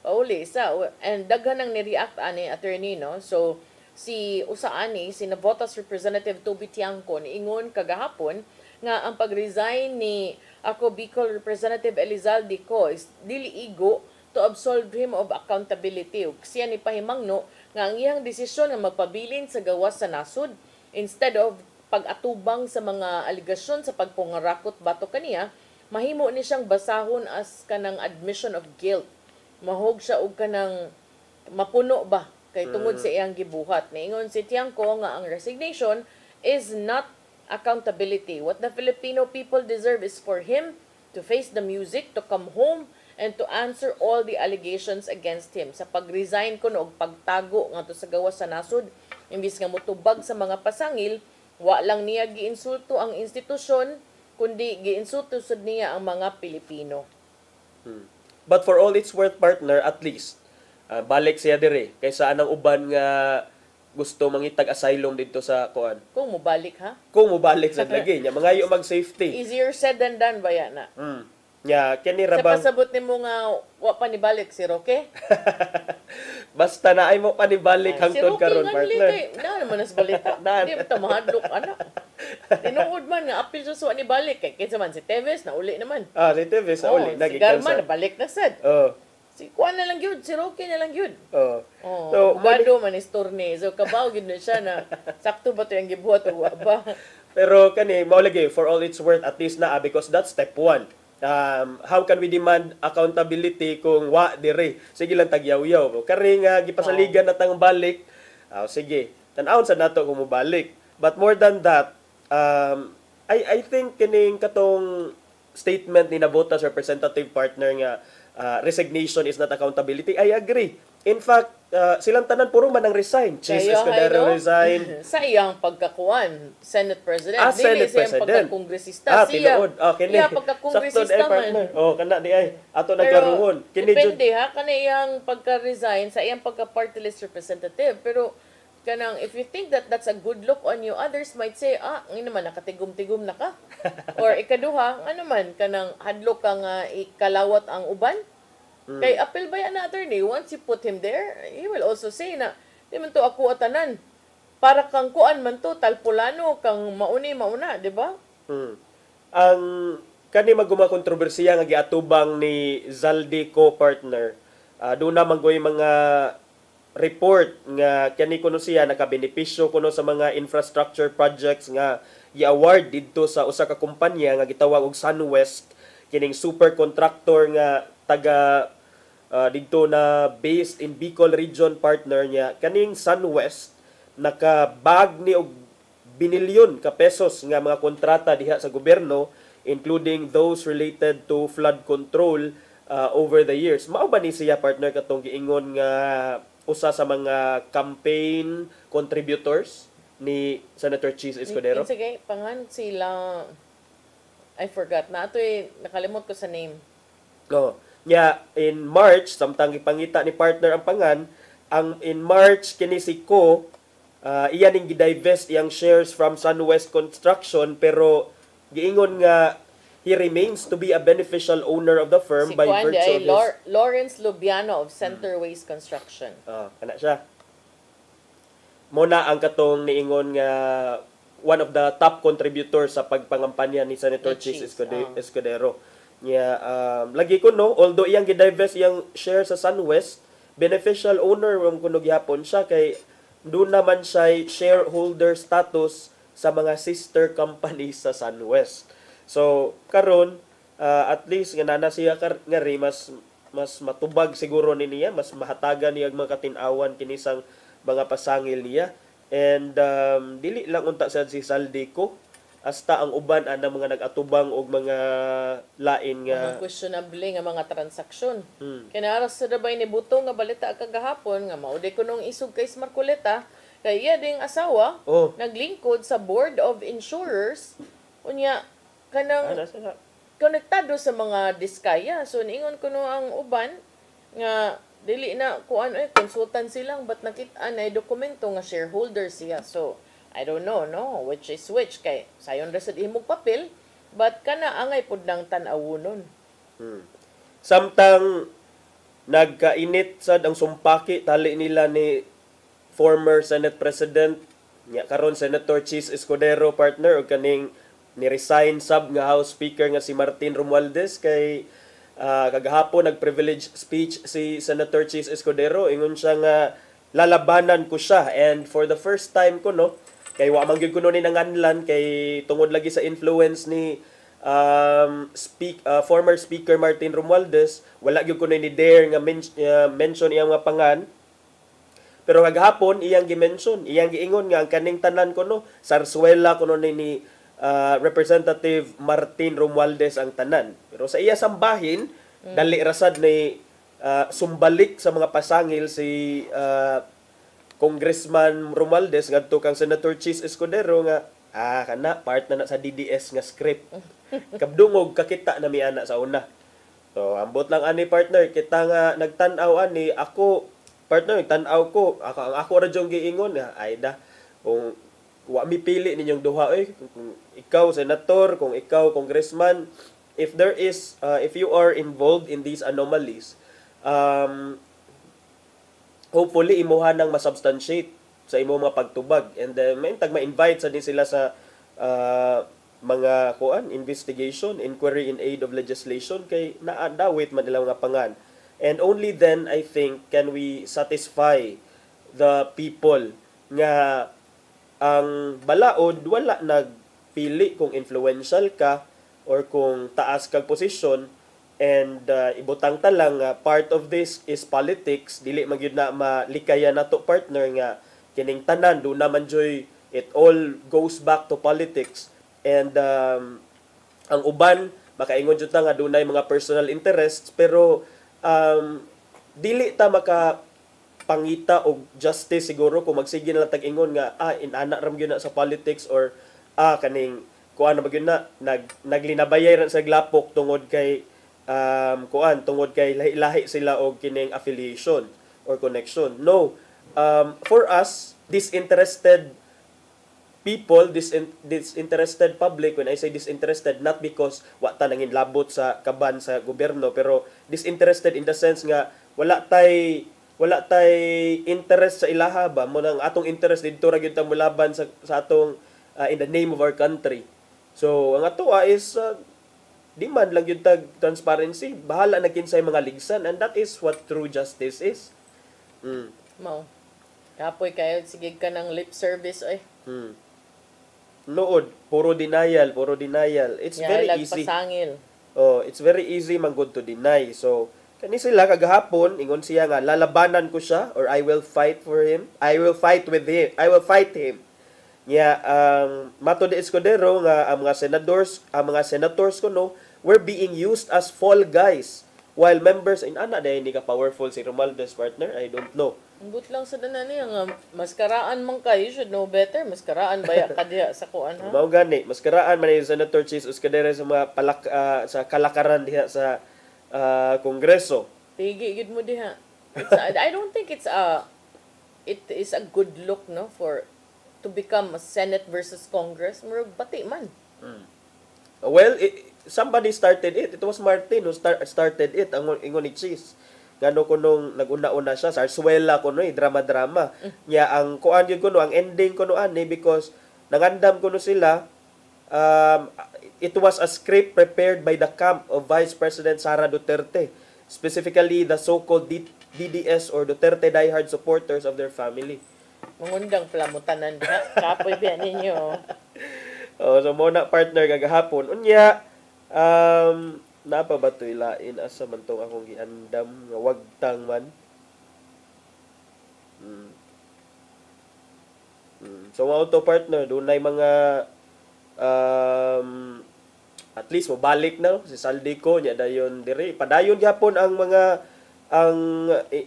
uli sa and daghan nang ni-react ani attorney no. So si usaani si Navotas Representative Toby Tiangco niingon kagahapon nga ang pag-resign ni Ako Bicol Representative Elizalde Co is dili igo to absolve him of accountability. Ug siya ni pahimangno nga ang iyang desisyon nga magpabilin sa gawas sa nasud instead of pag-atubang sa mga aligasyon sa pagpungarakot batok kaniya, mahimo ni siyang basahon as kanang admission of guilt. Mahog siya og kanang mapuno ba kay tungod sa iyang gibuhat. Niingon si Tiangco nga ang resignation is not accountability. What the Filipino people deserve is for him to face the music, to come home and to answer all the allegations against him. Sa pag-resign ko og pagtago ngadto sa gawas sa nasud, imbis nga motubag sa mga pasangil, wa lang niya giinsulto ang institusyon, kundi giinsulto sud niya ang mga Pilipino. But for all its worth partner, at least balik siya dire kaysa anang uban nga gusto mangitag asylum dito sa kuan. Kung mobalik ha? Kung mobalik sa lagi nya mangayo mag safety. Easier said than done ba yan na? Nya kani ra bang sa pasabot nimo nga wa pa ni balik si Roque? Basta na ay mo pa ni balik hangtod karon partner. Na naman nas balita. Di ba ta mahadlok ana? Tinuod man nga apil sa ni balik kay kinsa man si Teves na uli naman. Si Teves na uli si Garma na balik na sad. Si kuan na lang yun, si Roque na lang yun. Oh. So, kumado man is turne. So, kabaw yun na siya na sakto ba ito yung gibuhat o ba? Pero kani, maulagi, for all it's worth, at least na, because that's step one. How can we demand accountability kung wa dire? Sige lang tagyaw-yaw. Kari nga, gipasaligan na tang balik. Sige, tanawon sa nato kung mubalik. But more than that, I think kining katong statement ni Nabotas representative partner nga resignation is not accountability. I agree. In fact, silang tanan puro man ang resign. Chis Escudero resign. Sa iyang pagkakuan, Senate President. Senate President. President. Pagkakongresista. Siya pagkakongresista man. Kana di ay. Ato nagkaroon. Depende ha, kana iyang pagka-resign sa iyang pagka-party list representative. Pero, kanang, if you think that that's a good look on you, others might say, ngayon naman, nakatigum-tigum na ka. Or ikaduha, ano man, kanang hadlok ka nga ikalawat ang uban. Kay apel ba yan na attorney? Once you put him there, he will also say na, di man to ako atanan. Para kang kuan man to, talpulano, kang mauna, di ba? Ang kani maguma kontrobersiya nga giatubang ni Zaldi co-partner, doon naman goy mga report nga kani kuno siya nakabenepisyo kuno sa mga infrastructure projects nga i-award didto sa usa ka kumpanya nga gitawag og SunWest, kining super contractor nga taga didto na based in Bicol region partner niya. Kaning SunWest nakabag ni og binilyon ka pesos nga mga kontrata diha sa gobyerno, including those related to flood control over the years. Mao ba ni siya partner katong giingon nga usa sa mga campaign contributors ni Senator Chis Escudero? Sige, pangan sila, I forgot na ito nakalimot ko sa name. In March, samtang ipangita ni partner ang pangan, in March kini si Ko, iyan ning gidivest iyang shares from SunWest Construction, pero giingon nga he remains to be a beneficial owner of the firm by virtue of his... Lawrence Lubiano of Centerways Construction. Kana siya. Muna ang katong niingon nga one of the top contributors sa pagpangampanya ni Senator Chis Escudero. Lagi ko no, although iyang gidivest iyang share sa SunWest, beneficial owner kuno gihapon siya kay doon naman siya shareholder status sa mga sister companies sa SunWest. So karon at least nga nana siya nga ri mas matubag siguro ni niya, mas mahatagan niya mga katin-awan kinisang mga pasangil niya. And dili lang unta sa si Saldico, hasta ang uban ana mga nag-atubang og mga lain nga mga questionable nga mga transaksyon. Kinaras sa dabay ni Buto nga balita kagahapon nga mao ko nung isug kay Marcoleta kay iya ding asawa naglingkod sa Board of Insurers unya kanang konektado sa mga diskaya. So niingon ko no ang uban nga dili na kuan konsultan silang but nakit-an ay dokumento nga shareholder siya. So I don't know, no, which is which kay sayon ra sad imong papel, but kana angay pud nang tan-awunon. Samtang nagkainit sad ang sumpaki tali nila ni former Senate President nya karon Senator Chis Escudero partner og kaning ni-resign sab nga House Speaker nga si Martin Romualdez kay kagahapon nag-privilege speech si Senator Chis Escudero, ingon siya nga lalabanan ko siya, and for the first time ko no kay wa man gyud kuno ni nanganlan kay tungod lagi sa influence ni former Speaker Martin Romualdez, wala gyud kuno ni dare nga mention iyang mga pangan. Pero kagahapon iyang gi-mention, iyang giingon nga ang kaning tanan kuno Sarsuela kuno ni Representative Martin Romualdez ang tanan. Pero sa iya sambahin, dali rasad ni sumbalik sa mga pasangil si Congressman Romualdez ngadto kang Senator Chis Escudero nga kana part na sa DDS nga script. Kabdungog kakita na mi ana sa una. So ambot lang ani partner, kita nga nagtan-aw ani ako partner tan-aw ko ako ra jong giingon ay da kung wa mi pili ninyong duha kung ikaw senator, kung ikaw congressman, if there is if you are involved in these anomalies, hopefully imuha nang masubstantiate sa imo mga pagtubag, and then may ma-invite sa din sila sa mga investigation, inquiry in aid of legislation kay naadawit man nila mga pangan. And only then, I think, can we satisfy the people nga ang balaod wala nagpili kung influential ka or kung taas kag posisyon, and ibutang ta lang part of this is politics, dili man gyud na malikaya nato partner nga kining tanan do naman joy, it all goes back to politics. And ang uban makaingon jud ta nga dunay mga personal interests, pero dili ta maka pangita og justice siguro kung magsige na lang tag-ingon nga inana ram gyud na sa politics, or kaning kuan na gyud na naglinabayay ran sa glapok tungod kay tungod kay lahi-lahi sila og kining affiliation or connection. No, for us disinterested people, disinterested public, when I say disinterested, not because wa ta nangin labot sa kaban sa gobyerno, pero disinterested in the sense nga wala tay interest sa ilaha ba mo nang atong interest dito ra gyud ta mulaban sa atong in the name of our country. So ang ato is demand lang gyud tag transparency, bahala na kinsay mga ligsan, and that is what true justice is. Mao kapoy kayo sige ka ng lip service oy. Nood puro denial. It's very easy. Pasangil. It's very easy man good to deny. So kani sila kagahapon ingon siya nga lalabanan ko siya, or I will fight for him. I will fight him. Nya Mato de Escudero nga ang mga senators kuno were being used as fall guys, while members in ni ka powerful si Romualdez partner, I don't know. But lang sa danan niya nga maskaraan man ka, you should know better. Maskaraan baya ka diha sa kuan ha. Mao gani, maskaraan man ni Senator Chis Escudero sa mga sa kalakaran diha sa Kongreso. Tigi gid mo diha. I don't think it is a good look no for to become a Senate versus Congress. Murag bati man. Well, somebody started it. It was Martin who started it. Ang ingon ni Cheese. Gano ko nung nag-una-una siya, sarsuela ko no, drama-drama. Nya ang kuan yun ko no, ang ending ko no ani, because nangandam ko no sila, it was a script prepared by the camp of Vice President Sara Duterte, specifically the so-called DDS or Duterte diehard supporters of their family. Mangundang plamutanan diha, kapoy biya ninyo. So mo na partner kagahapon. Unya, napa ba ito'y lain asa man tong akong giandam nga wagtang man. So mga auto partner, dunay mga at least mabalik na si Saldico nya dayon diri. Padayon gyapon ang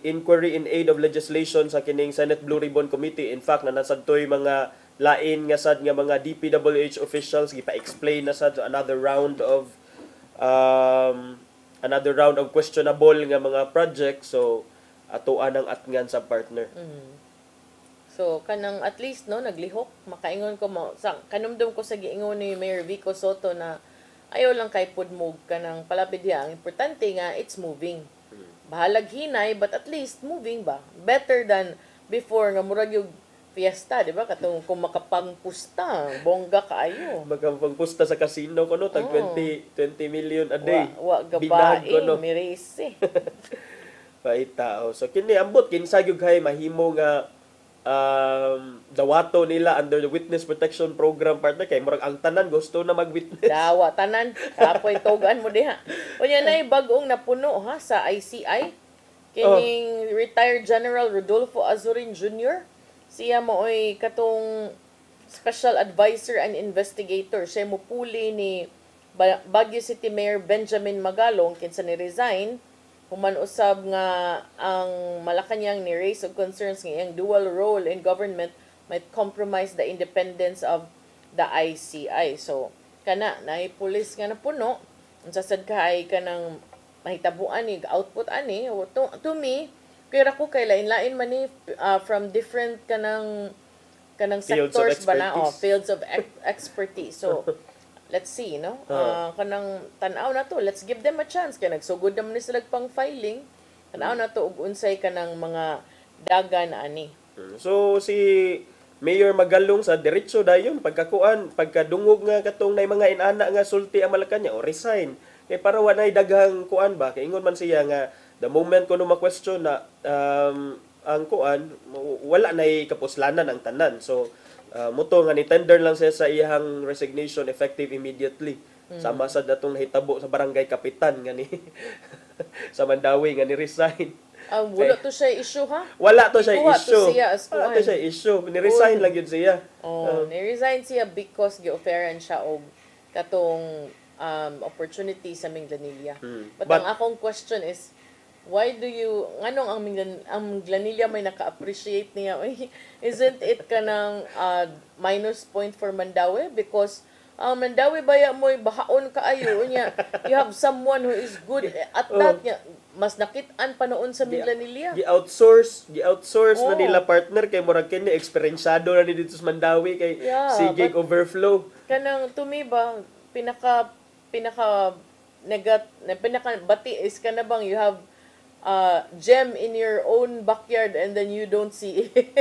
inquiry in aid of legislation sa kining Senate Blue Ribbon Committee. In fact, nasadtoy mga lain nga sad nga mga DPWH officials gipa-explain na sad another round of questionable nga mga projects. So atuan ang atngan sa partner. So kanang at least no naglihok, makaingon ko sa kanumdum ko sa giingon ni Mayor Vico Soto na ayaw lang kay pudmog kanang palapid diha. Ang importante nga it's moving. Bahalag hinay, but at least moving ba? Better than before nga murag yung fiesta, di ba? Katong kung makapangpusta, bongga kaayo. Makapangpusta sa casino ko no, tag 20 million a day. Wa gabain, mirisi. Paita. So kini ambot kinsa gyud kay mahimo nga dawato nila under the Witness Protection Program partner, kay murag ang tanan gusto na mag-witness. Dawa tanan, kapoy togan mo diha. Unya nay bag-ong napuno ha sa ICI. Kining retired General Rodolfo Azurin Jr. Siya mooy katong special advisor and investigator. Siya mo puli ni Baguio City Mayor Benjamin Magalong kinsa ni resign. Human usab nga ang Malacañang ni raise of concerns nga iyang dual role in government might compromise the independence of the ICI. So kana naay pulis nga napuno, unsa sad kay kanang mahitabuan ni output ani to me kaya ko kay lain-lain man ni from different kanang sectors ba na fields of expertise. So let's see, no? Kanang tanaw na to, let's give them a chance. Kaya nagsugod naman ni sila pang filing. Tanaw na to, ug unsay kanang mga dagan ani. So, si Mayor Magalong sa diretso dayon, pagkadungog nga katong nay mga inana nga sulti ang Malacañang, o resign. Kaya para wanay daghang kuan ba? Kaya ingon man siya nga, the moment ko ma-question na ang kuan wala na kapuslanan ang tanan. So muto nga ni tender lang siya sa iyang resignation effective immediately. Sama sa datong nahitabo sa barangay kapitan nga ni sa Mandawi nga ni resign. Wala to siya issue ha? Wala to siya issue. Wala to siya issue. Ni-resign lang yun siya. Ni-resign siya because gi-offeran siya og katong opportunity sa Minglanilla. But ang akong question is, why do you, anong ang Glanilla may naka-appreciate niya? Isn't it kanang minus point for Mandawi? Because Mandawi baya mo'y bahaon kaayo niya. You have someone who is good at that niya. Mas nakit-an pa noon sa Minglanilla. Gi-outsource na nila partner kay murag kini experienceado na ni dito sa Mandawi kay sige overflow. Kanang to me ba pinaka bati is kana bang you have gem in your own backyard and then you don't see it.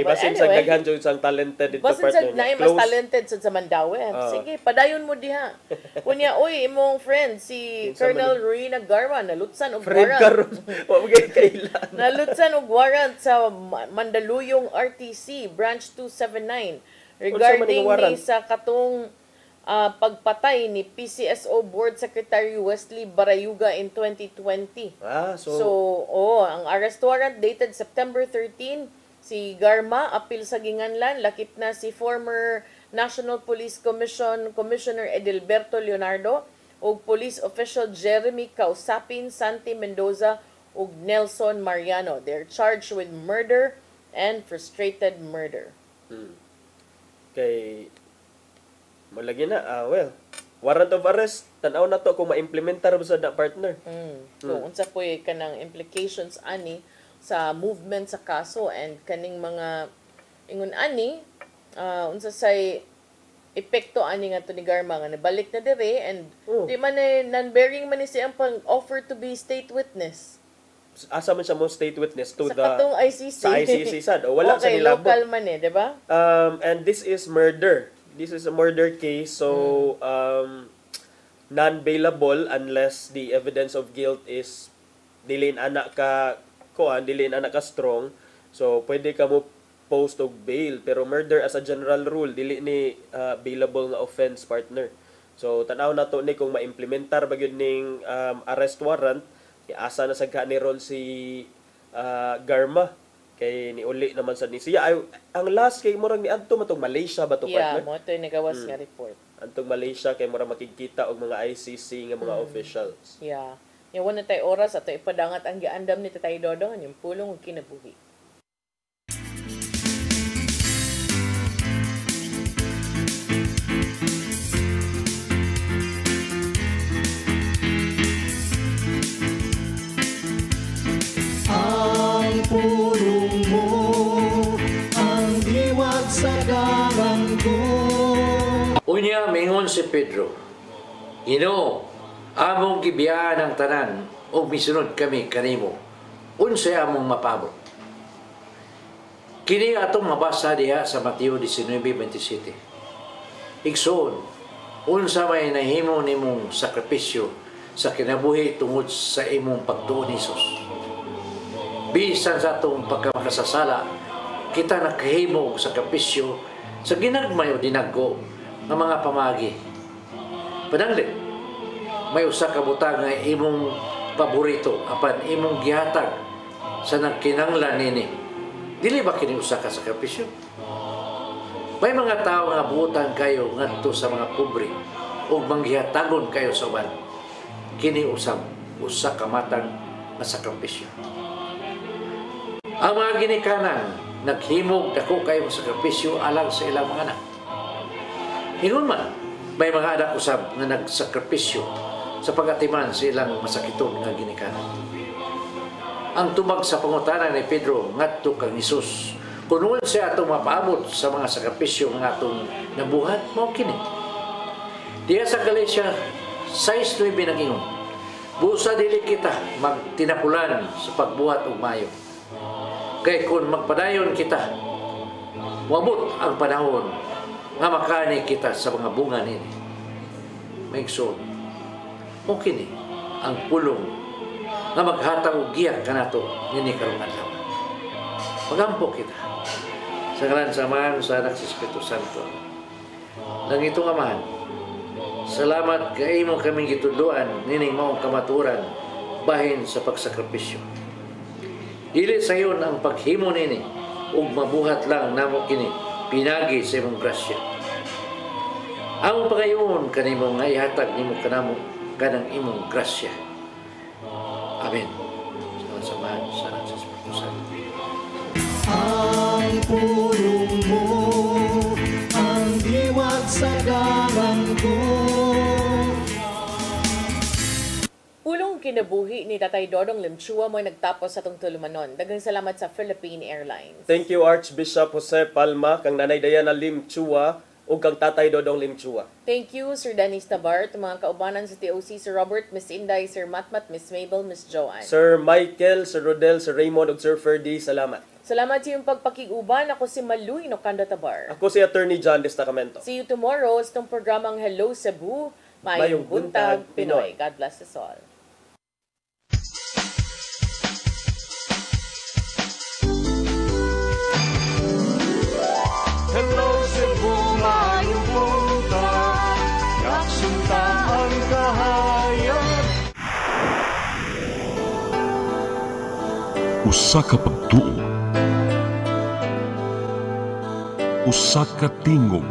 Basin sa daghan jud sang talented dito partner. Basin sa mas talented sa Mandawi. Sige, padayon mo diha. Kunya oy imong friend si Colonel Rina Garma nalutsan og warrant. Wa magay kailan. Nalutsan og warrant sa Mandaluyong RTC branch 279 regarding ni sa katong pagpatay ni PCSO Board Secretary Wesley Barayuga in 2020. Ang arrest warrant dated September 13, si Garma apil sa ginganlan, lakip na si former National Police Commissioner Edilberto Leonardo ug police official Jeremy Kausapin, Santi Mendoza ug Nelson Mariano. They're charged with murder and frustrated murder. Kay malagi na, warrant of arrest, tanaw na to kung ma-implementar ba sa partner. Kung unsa po kanang implications ani sa movement sa kaso and kaning mga ingon ani, unsa say epekto ani nga to ni Garma nga nabalik na dire and di man non-bearing man ni siyang pang-offer to be state witness. Asa man siya mo state witness to sa katong ICC. Sa ICC sad. O wala sa nilabot. Local man di ba? And this is murder. This is a murder case, so non-bailable unless the evidence of guilt is dili anak ka strong. So pwede ka mo post og bail, pero murder as a general rule dili ni bailable nga offense partner. So tanaw na to ni kung ma-implementar ba gyud ning arrest warrant, asa na sad ni ron si Garma. Kay ni uli naman sa ni siya. Ang last kay murang ni adto matong Malaysia ba to partner? Mo to nagawas nga report. Antong Malaysia kay murang makikita og mga ICC nga mga officials. Yeah. Yawan na tay oras ato ipadangat ang giandam ni Tatay Dodong yung pulong ug kinabuhi. Ang pulong mo, ang diwag sa garanggo. Unya mingon si Pedro, Ginoo, among gibiyahan ang tanan o misunod kami kanimo. Unsay among mapabot. Kini atong mabasa diha sa Mateo 19:27. Igsoon, unsa may nahimo nimong sakripisyo sa kinabuhi tungod sa imong pagtuon ni Hesus. Bisan sa atong pagkamakasasala, kita nakahimo sa sakripisyo sa ginagmay o dinaggo ng mga pamagi. Pananglit, may usa ka butang nga imong paborito apan imong gihatag sa nagkinanglan nini. Dili ba kini usa ka sakripisyo? May mga tao nga buutan kayo ngadto sa mga pobre ug manggihatagon kayo sa uban. Kini usa ka matang nga sakripisyo. Ang mga ginikanan naghimog dako kayo sa sakripisyo alang sa ilang mga anak. Ingon man, may mga anak usab nga nagsakripisyo sa pagatiman sa ilang masakiton nga ginikanan. Ang tubag sa pangutana ni Pedro ngadto kang Hesus, kunon siya atong mapaabot sa mga sakripisyo nga atong nabuhat mao kini. Diya sa Galatia 6:9 nagingon, busa dili kita magtinapulan sa pagbuhat og maayo. Kay kung magpadayon kita, wabot ang panahon nga makani kita sa mga bunga nini. Maigsoon, okay ni ang pulong nga maghatag og giyak kanato nini karong adlaw. Magampo kita sa ngalan sa Ama, sa Anak, sa Espiritu Santo. Nang itong Amahan, salamat kay imo kaming gitudloan nining maong kamaturan bahin sa pagsakripisyo. Dili sa iyon ang paghimo nini ug mabuhat lang namo kini pinagi sa imong grasya. Ang pagayon kanimo nga ihatag nimo kanamo kanang imong grasya. Amen. Sa Ama, sa Anak, sa Espiritu Santo. Ang pulong mo, ang diwat sa galang ko. Pulong kinabuhi ni Tatay Dodong Limchua mo nagtapos sa tong tulumanon. Daghang salamat sa Philippine Airlines. Thank you Archbishop Jose Palma, kang Nanay Diana Limchua, ug kang Tatay Dodong Limchua. Thank you Sir Dennis Tabart, mga kaubanan sa TOC, Sir Robert, Miss Inday, Sir Matmat, Miss Mabel, Miss Joanne. Sir Michael, Sir Rodel, Sir Raymond ug Sir Ferdy, salamat. Salamat sa iyong pagpakiguban. Ako si Maluy Nocando Tabar. Ako si Attorney John Destacamento. See you tomorrow sa itong programang Hello Cebu, Mayong Buntag, Pinoy. God bless us all. Hello Cebu, mayong buntag, kaksunta ang kahayag. Usa ka pagtuo, usa ka tingog,